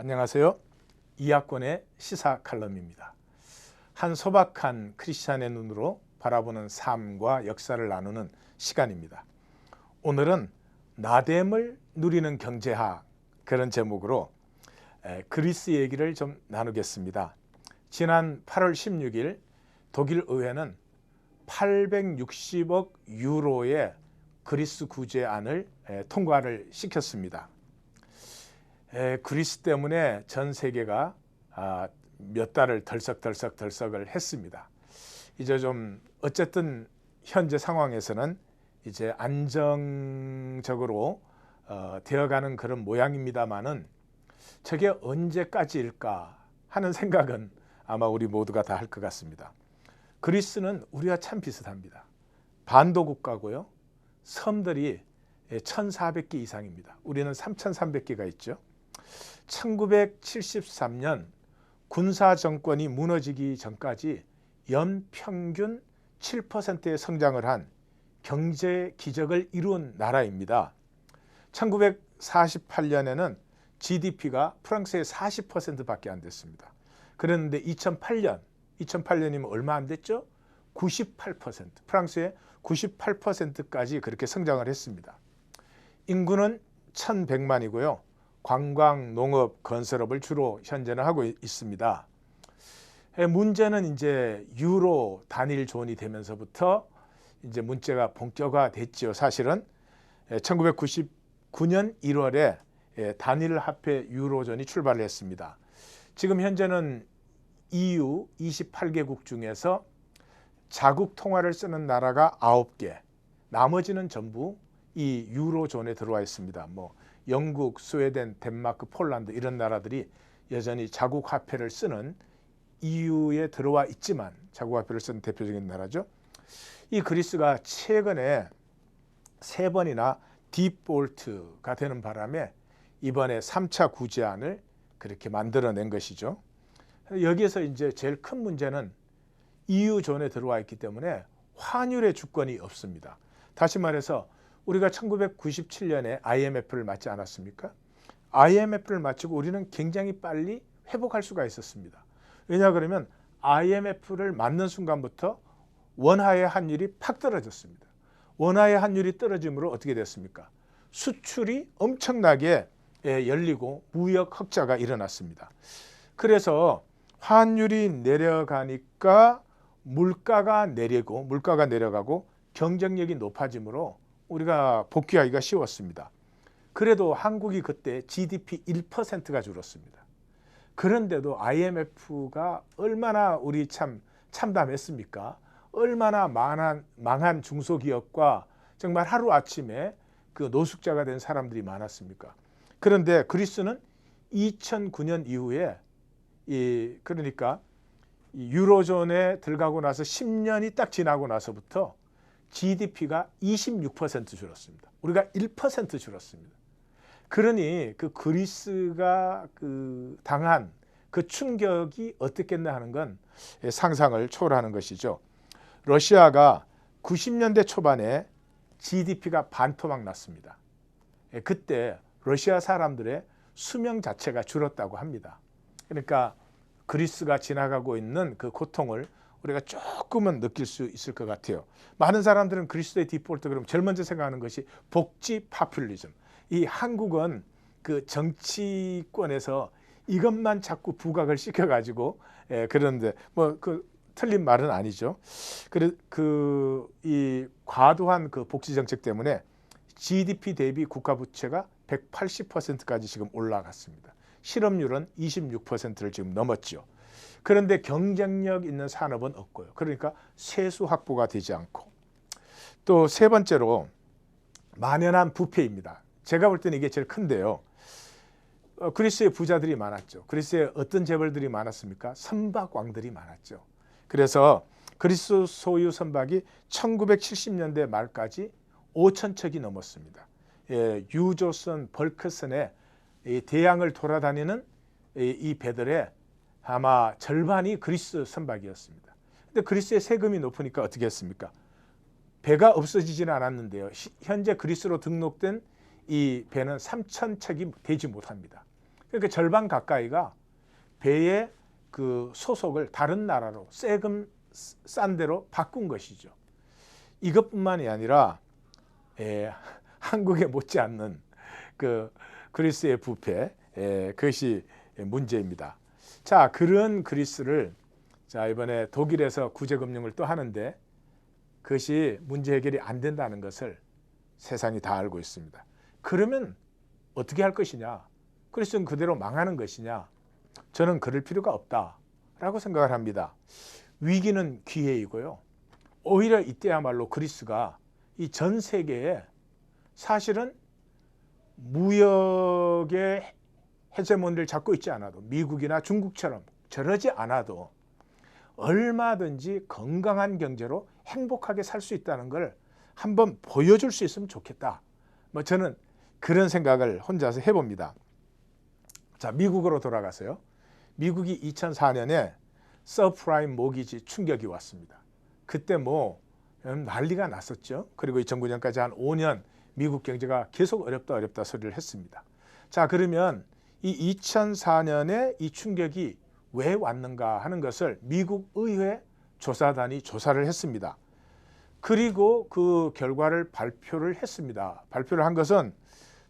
안녕하세요. 이학권의 시사 칼럼입니다. 한 소박한 크리스찬의 눈으로 바라보는 삶과 역사를 나누는 시간입니다. 오늘은 나됨을 누리는 경제학, 그런 제목으로 그리스 얘기를 좀 나누겠습니다. 지난 8월 16일 독일 의회는 860억 유로의 그리스 구제안을 통과를 시켰습니다. 그리스 때문에 전 세계가 몇 달을 덜썩덜썩을 했습니다. 이제 좀 어쨌든 현재 상황에서는 이제 안정적으로 되어가는 그런 모양입니다만은 저게 언제까지일까 하는 생각은 아마 우리 모두가 다 할 것 같습니다. 그리스는 우리와 참 비슷합니다. 반도 국가고요. 섬들이 1,400개 이상입니다. 우리는 3,300개가 있죠. 1973년 군사 정권이 무너지기 전까지 연평균 7%의 성장을 한 경제 기적을 이룬 나라입니다. 1948년에는 GDP가 프랑스의 40%밖에 안 됐습니다. 그랬는데 2008년이면 얼마 안 됐죠? 98%, 프랑스의 98%까지 그렇게 성장을 했습니다. 인구는 1,100만이고요. 관광, 농업, 건설업을 주로 현재는 하고 있습니다. 문제는 이제 유로 단일존이 되면서부터 이제 문제가 본격화됐죠. 사실은 1999년 1월에 단일화폐 유로존이 출발을 했습니다. 지금 현재는 EU 28개국 중에서 자국 통화를 쓰는 나라가 9개, 나머지는 전부 이 유로존에 들어와 있습니다. 영국, 스웨덴, 덴마크, 폴란드 이런 나라들이 여전히 자국 화폐를 쓰는 EU에 들어와 있지만 자국 화폐를 쓰는 대표적인 나라죠. 이 그리스가 최근에 3번이나 디폴트가 되는 바람에 이번에 3차 구제안을 그렇게 만들어낸 것이죠. 여기에서 이제 제일 큰 문제는 EU존에 들어와 있기 때문에 환율의 주권이 없습니다. 다시 말해서 우리가 1997년에 IMF를 맞지 않았습니까? IMF를 마치고 우리는 굉장히 빨리 회복할 수가 있었습니다. 왜냐 그러면 IMF를 맞는 순간부터 원화의 환율이 팍 떨어졌습니다. 원화의 환율이 떨어짐으로 어떻게 됐습니까? 수출이 엄청나게 열리고 무역 흑자가 일어났습니다. 그래서 환율이 내려가니까 물가가 내려가고 경쟁력이 높아지므로 우리가 복귀하기가 쉬웠습니다. 그래도 한국이 그때 GDP 1%가 줄었습니다. 그런데도 IMF가 얼마나 우리 참담했습니까? 얼마나 망한 중소기업과 정말 하루아침에 그 노숙자가 된 사람들이 많았습니까? 그런데 그리스는 2009년 이후에 그러니까 유로존에 들어가고 나서 10년이 딱 지나고 나서부터 GDP가 26% 줄었습니다. 우리가 1% 줄었습니다. 그러니 그 그리스가 당한 그 충격이 어떻겠나 하는 건 상상을 초월하는 것이죠. 러시아가 90년대 초반에 GDP가 반토막 났습니다. 그때 러시아 사람들의 수명 자체가 줄었다고 합니다. 그러니까 그리스가 지나가고 있는 그 고통을 우리가 조금은 느낄 수 있을 것 같아요. 많은 사람들은 그리스도의 디폴트 그러면 제일 먼저 생각하는 것이 복지 파퓰리즘. 이 한국은 그 정치권에서 이것만 자꾸 부각을 시켜가지고 그런데 틀린 말은 아니죠. 이 과도한 그 복지 정책 때문에 GDP 대비 국가 부채가 180%까지 지금 올라갔습니다. 실업률은 26%를 지금 넘었죠. 그런데 경쟁력 있는 산업은 없고요. 그러니까 세수 확보가 되지 않고, 또 세 번째로 만연한 부패입니다. 제가 볼 때는 이게 제일 큰데요. 그리스에 부자들이 많았죠. 그리스에 어떤 재벌들이 많았습니까? 선박왕들이 많았죠. 그래서 그리스 소유 선박이 1970년대 말까지 5,000척이 넘었습니다. 유조선, 벌크선의 대양을 돌아다니는 이 배들의 아마 절반이 그리스 선박이었습니다. 근데 그리스의 세금이 높으니까 어떻게 했습니까? 배가 없어지지는 않았는데요. 현재 그리스로 등록된 이 배는 3,000척이 되지 못합니다. 그러니까 절반 가까이가 배의 그 소속을 다른 나라로 세금 싼 데로 바꾼 것이죠. 이것뿐만이 아니라 한국에 못지않는 그 그리스의 부패, 그것이 문제입니다. 자, 그런 그리스를 자 이번에 독일에서 구제금융을 또 하는데 그것이 문제 해결이 안 된다는 것을 세상이 다 알고 있습니다. 그러면 어떻게 할 것이냐? 그리스는 그대로 망하는 것이냐? 저는 그럴 필요가 없다라고 생각을 합니다. 위기는 기회이고요. 오히려 이때야말로 그리스가 이 전 세계에 사실은 무역의 헤제모니를 잡고 있지 않아도 미국이나 중국처럼 저러지 않아도 얼마든지 건강한 경제로 행복하게 살 수 있다는 걸 한번 보여줄 수 있으면 좋겠다. 뭐 저는 그런 생각을 혼자서 해봅니다. 자, 미국으로 돌아가서요. 미국이 2004년에 서프라임 모기지 충격이 왔습니다. 그때 뭐 난리가 났었죠. 그리고 2009년까지 한 5년 미국 경제가 계속 어렵다 소리를 했습니다. 자, 그러면 이 2004년에 이 충격이 왜 왔는가 하는 것을 미국 의회 조사단이 조사를 했습니다. 그리고 그 결과를 발표를 했습니다. 발표를 한 것은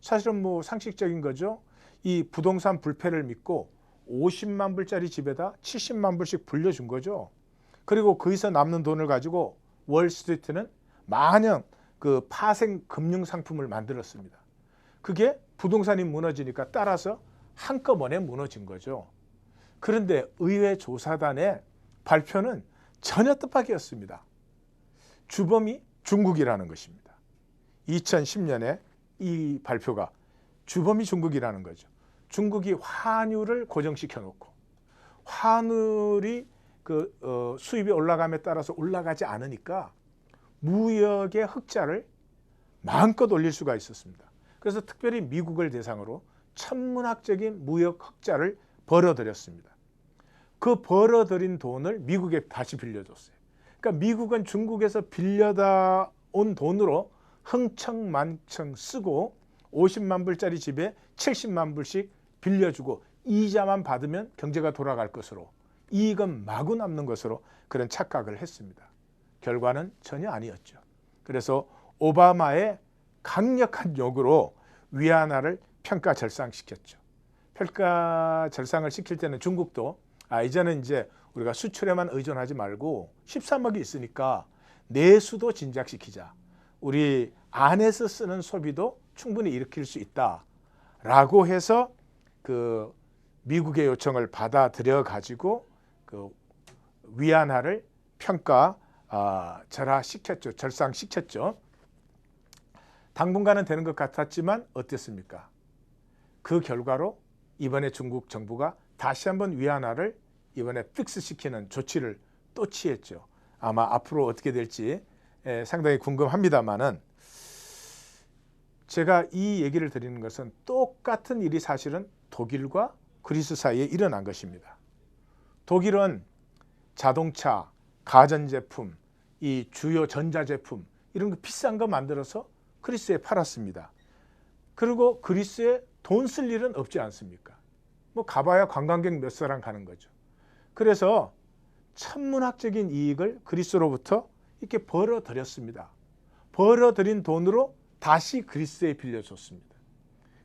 사실은 뭐 상식적인 거죠. 이 부동산 불패를 믿고 50만 불짜리 집에다 70만 불씩 불려준 거죠. 그리고 거기서 남는 돈을 가지고 월스트리트는 마냥 그 파생 금융 상품을 만들었습니다. 그게 부동산이 무너지니까 따라서 한꺼번에 무너진 거죠. 그런데 의회 조사단의 발표는 전혀 뜻밖이었습니다. 주범이 중국이라는 것입니다. 2010년에 이 발표가 주범이 중국이라는 거죠. 중국이 환율을 고정시켜 놓고 환율이 수입이 올라감에 따라서 올라가지 않으니까 무역의 흑자를 마음껏 올릴 수가 있었습니다. 그래서 특별히 미국을 대상으로 천문학적인 무역 흑자를 벌어들였습니다. 그 벌어들인 돈을 미국에 다시 빌려줬어요. 그러니까 미국은 중국에서 빌려다 온 돈으로 흥청만청 쓰고 50만 불짜리 집에 70만 불씩 빌려주고 이자만 받으면 경제가 돌아갈 것으로 이익은 마구 남는 것으로 그런 착각을 했습니다. 결과는 전혀 아니었죠. 그래서 오바마의 강력한 요구로 위안화를 평가절상시켰죠. 평가절상을 시킬 때는 중국도 이제는 이제 우리가 수출에만 의존하지 말고 13억이 있으니까 내수도 진작시키자. 우리 안에서 쓰는 소비도 충분히 일으킬 수 있다라고 해서 그 미국의 요청을 받아들여 가지고 그 위안화를 절하시켰죠. 절상시켰죠. 당분간은 되는 것 같았지만 어땠습니까? 그 결과로 이번에 중국 정부가 다시 한번 위안화를 이번에 픽스시키는 조치를 또 취했죠. 아마 앞으로 어떻게 될지 상당히 궁금합니다만은 제가 이 얘기를 드리는 것은 똑같은 일이 사실은 독일과 그리스 사이에 일어난 것입니다. 독일은 자동차, 가전제품, 이 주요 전자제품 이런 거 비싼 거 만들어서 그리스에 팔았습니다. 그리고 그리스에 돈 쓸 일은 없지 않습니까? 뭐 가봐야 관광객 몇 사람 가는 거죠. 그래서 천문학적인 이익을 그리스로부터 이렇게 벌어들였습니다. 벌어들인 돈으로 다시 그리스에 빌려줬습니다.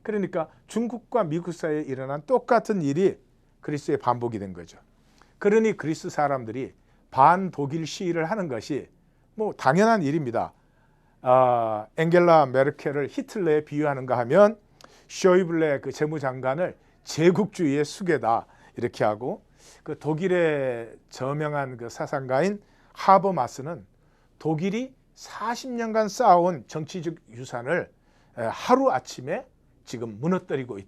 그러니까 중국과 미국 사이에 일어난 똑같은 일이 그리스에 반복이 된 거죠. 그러니 그리스 사람들이 반독일 시위를 하는 것이 뭐 당연한 일입니다. 앵겔라 메르켈을 히틀러에 비유하는가 하면 쇼이블레 그 재무장관을 제국주의의 수괴다 이렇게 하고 그 독일의 저명한 그 사상가인 하버마스는 독일이 40년간 쌓아온 정치적 유산을 하루아침에 지금 무너뜨리고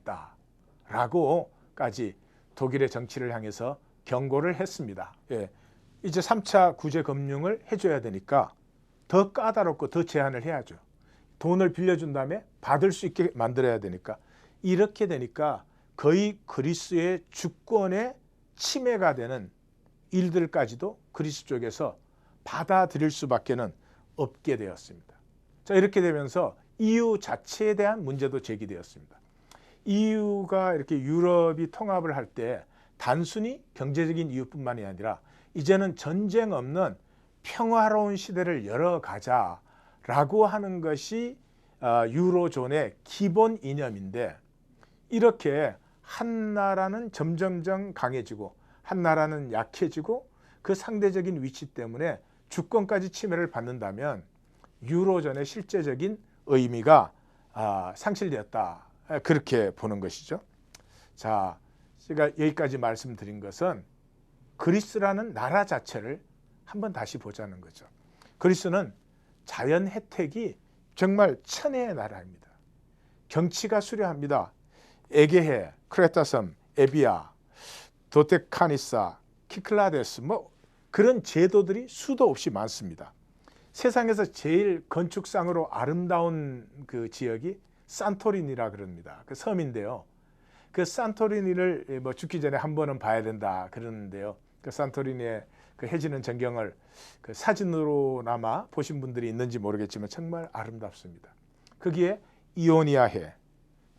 있다라고까지 독일의 정치를 향해서 경고를 했습니다. 이제 3차 구제금융을 해줘야 되니까 더 까다롭고 더 제한을 해야죠. 돈을 빌려준 다음에 받을 수 있게 만들어야 되니까 이렇게 되니까 거의 그리스의 주권의 침해가 되는 일들까지도 그리스 쪽에서 받아들일 수밖에는 없게 되었습니다. 자, 이렇게 되면서 EU 자체에 대한 문제도 제기되었습니다. EU가 이렇게 유럽이 통합을 할 때 단순히 경제적인 이유뿐만이 아니라 이제는 전쟁 없는 평화로운 시대를 열어가자라고 하는 것이 유로존의 기본 이념인데, 이렇게 한 나라는 점점점 강해지고 한 나라는 약해지고 그 상대적인 위치 때문에 주권까지 침해를 받는다면 유로존의 실제적인 의미가 상실되었다, 그렇게 보는 것이죠. 자, 제가 여기까지 말씀드린 것은 그리스라는 나라 자체를 한번 다시 보자는 거죠. 그리스는 자연 혜택이 정말 천혜의 나라입니다. 경치가 수려합니다. 에게해, 크레타섬, 에비아, 도테카니사, 키클라데스, 뭐 그런 제도들이 수도 없이 많습니다. 세상에서 제일 건축상으로 아름다운 그 지역이 산토리니라 그럽니다. 그 섬인데요. 그 산토리니를 뭐 죽기 전에 한 번은 봐야 된다 그러는데요. 그 산토리니의 그 해지는 전경을 그 사진으로나마 보신 분들이 있는지 모르겠지만 정말 아름답습니다. 거기에 이오니아해,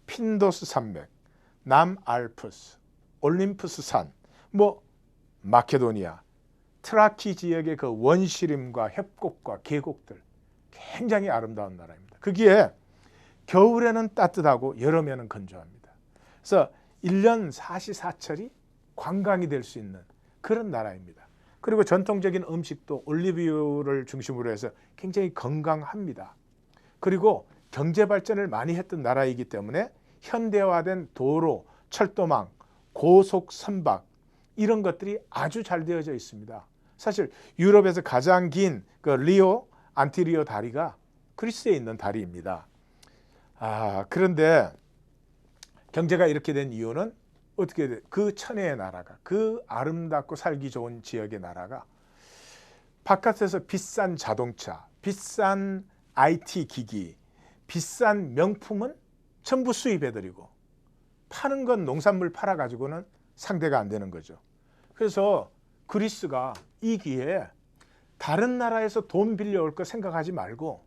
핀도스 산맥, 남알프스, 올림푸스 산, 뭐 마케도니아, 트라키 지역의 그 원시림과 협곡과 계곡들, 굉장히 아름다운 나라입니다. 거기에 겨울에는 따뜻하고 여름에는 건조합니다. 그래서 1년 사시사철이 관광이 될 수 있는 그런 나라입니다. 그리고 전통적인 음식도 올리브유를 중심으로 해서 굉장히 건강합니다. 그리고 경제 발전을 많이 했던 나라이기 때문에 현대화된 도로, 철도망, 고속 선박 이런 것들이 아주 잘 되어져 있습니다. 사실 유럽에서 가장 긴 그 리오 안티리오 다리가 그리스에 있는 다리입니다. 그런데 경제가 이렇게 된 이유는 어떻게 돼? 그 천혜의 나라가, 그 아름답고 살기 좋은 지역의 나라가 바깥에서 비싼 자동차, 비싼 IT 기기, 비싼 명품은 전부 수입해드리고 파는 건 농산물 팔아가지고는 상대가 안 되는 거죠. 그래서 그리스가 이 기회에 다른 나라에서 돈 빌려올 거 생각하지 말고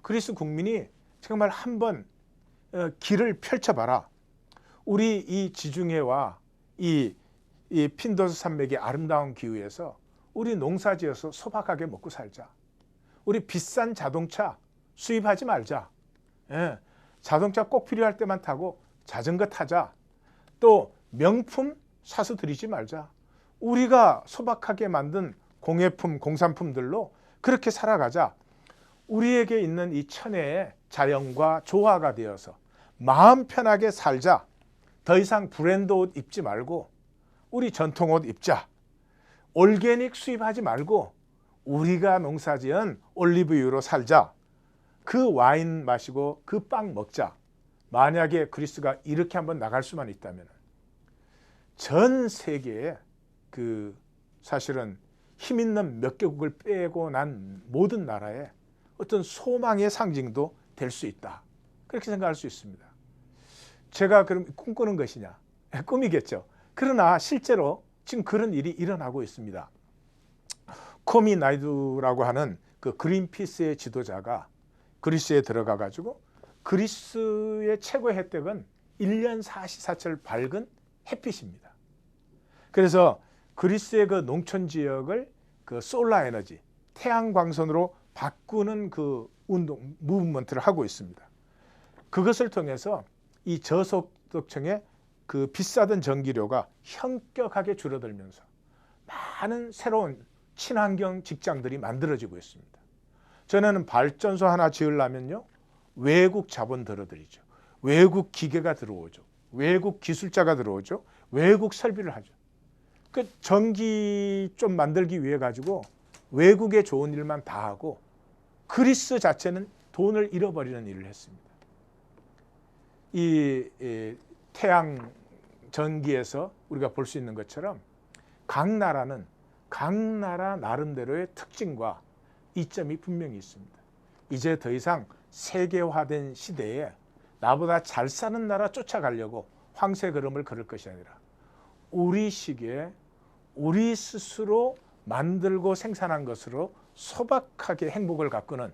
그리스 국민이 정말 한번 길을 펼쳐봐라. 우리 이 지중해와 이 핀도스 산맥의 아름다운 기후에서 우리 농사지어서 소박하게 먹고 살자. 우리 비싼 자동차 수입하지 말자. 자동차 꼭 필요할 때만 타고 자전거 타자. 또 명품 사서 들이지 말자. 우리가 소박하게 만든 공예품, 공산품들로 그렇게 살아가자. 우리에게 있는 이 천혜의 자연과 조화가 되어서 마음 편하게 살자. 더 이상 브랜드 옷 입지 말고 우리 전통 옷 입자. 올게닉 수입하지 말고 우리가 농사지은 올리브유로 살자. 그 와인 마시고 그 빵 먹자. 만약에 그리스가 이렇게 한번 나갈 수만 있다면 전 세계에 그 사실은 힘 있는 몇 개국을 빼고 난 모든 나라에 어떤 소망의 상징도 될 수 있다. 그렇게 생각할 수 있습니다. 제가 그럼 꿈꾸는 것이냐? 꿈이겠죠. 그러나 실제로 지금 그런 일이 일어나고 있습니다. 코미 나이두라고 하는 그 그린피스의 지도자가 그리스에 들어가 가지고 그리스의 최고의 혜택은 1년 사시사철 밝은 햇빛입니다. 그래서 그리스의 그 농촌 지역을 그 솔라 에너지, 태양광선으로 바꾸는 그 운동, 무브먼트를 하고 있습니다. 그것을 통해서 이 저소득층의 그 비싸던 전기료가 현격하게 줄어들면서 많은 새로운 친환경 직장들이 만들어지고 있습니다. 전에는 발전소 하나 지으려면요, 외국 자본 들어들이죠. 외국 기계가 들어오죠. 외국 기술자가 들어오죠. 외국 설비를 하죠. 그 전기 좀 만들기 위해 가지고 외국의 좋은 일만 다 하고 그리스 자체는 돈을 잃어버리는 일을 했습니다. 이 태양 전기에서 우리가 볼 수 있는 것처럼 각 나라는 각 나라 나름대로의 특징과 이점이 분명히 있습니다. 이제 더 이상 세계화된 시대에 나보다 잘 사는 나라 쫓아가려고 황새 걸음을 걸을 것이 아니라 우리 시기에 우리 스스로 만들고 생산한 것으로 소박하게 행복을 가꾸는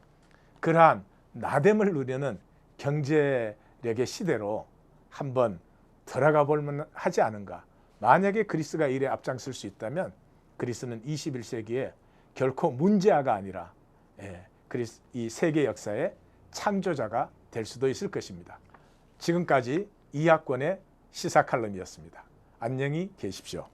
그러한 나됨을 누리는 경제력의 시대로 한번 들어가 볼만 하지 않은가. 만약에 그리스가 이래 앞장설 수 있다면 그리스는 21세기에 결코 문제아가 아니라 이 세계 역사의 창조자가 될 수도 있을 것입니다. 지금까지 이학권의 시사칼럼이었습니다. 안녕히 계십시오.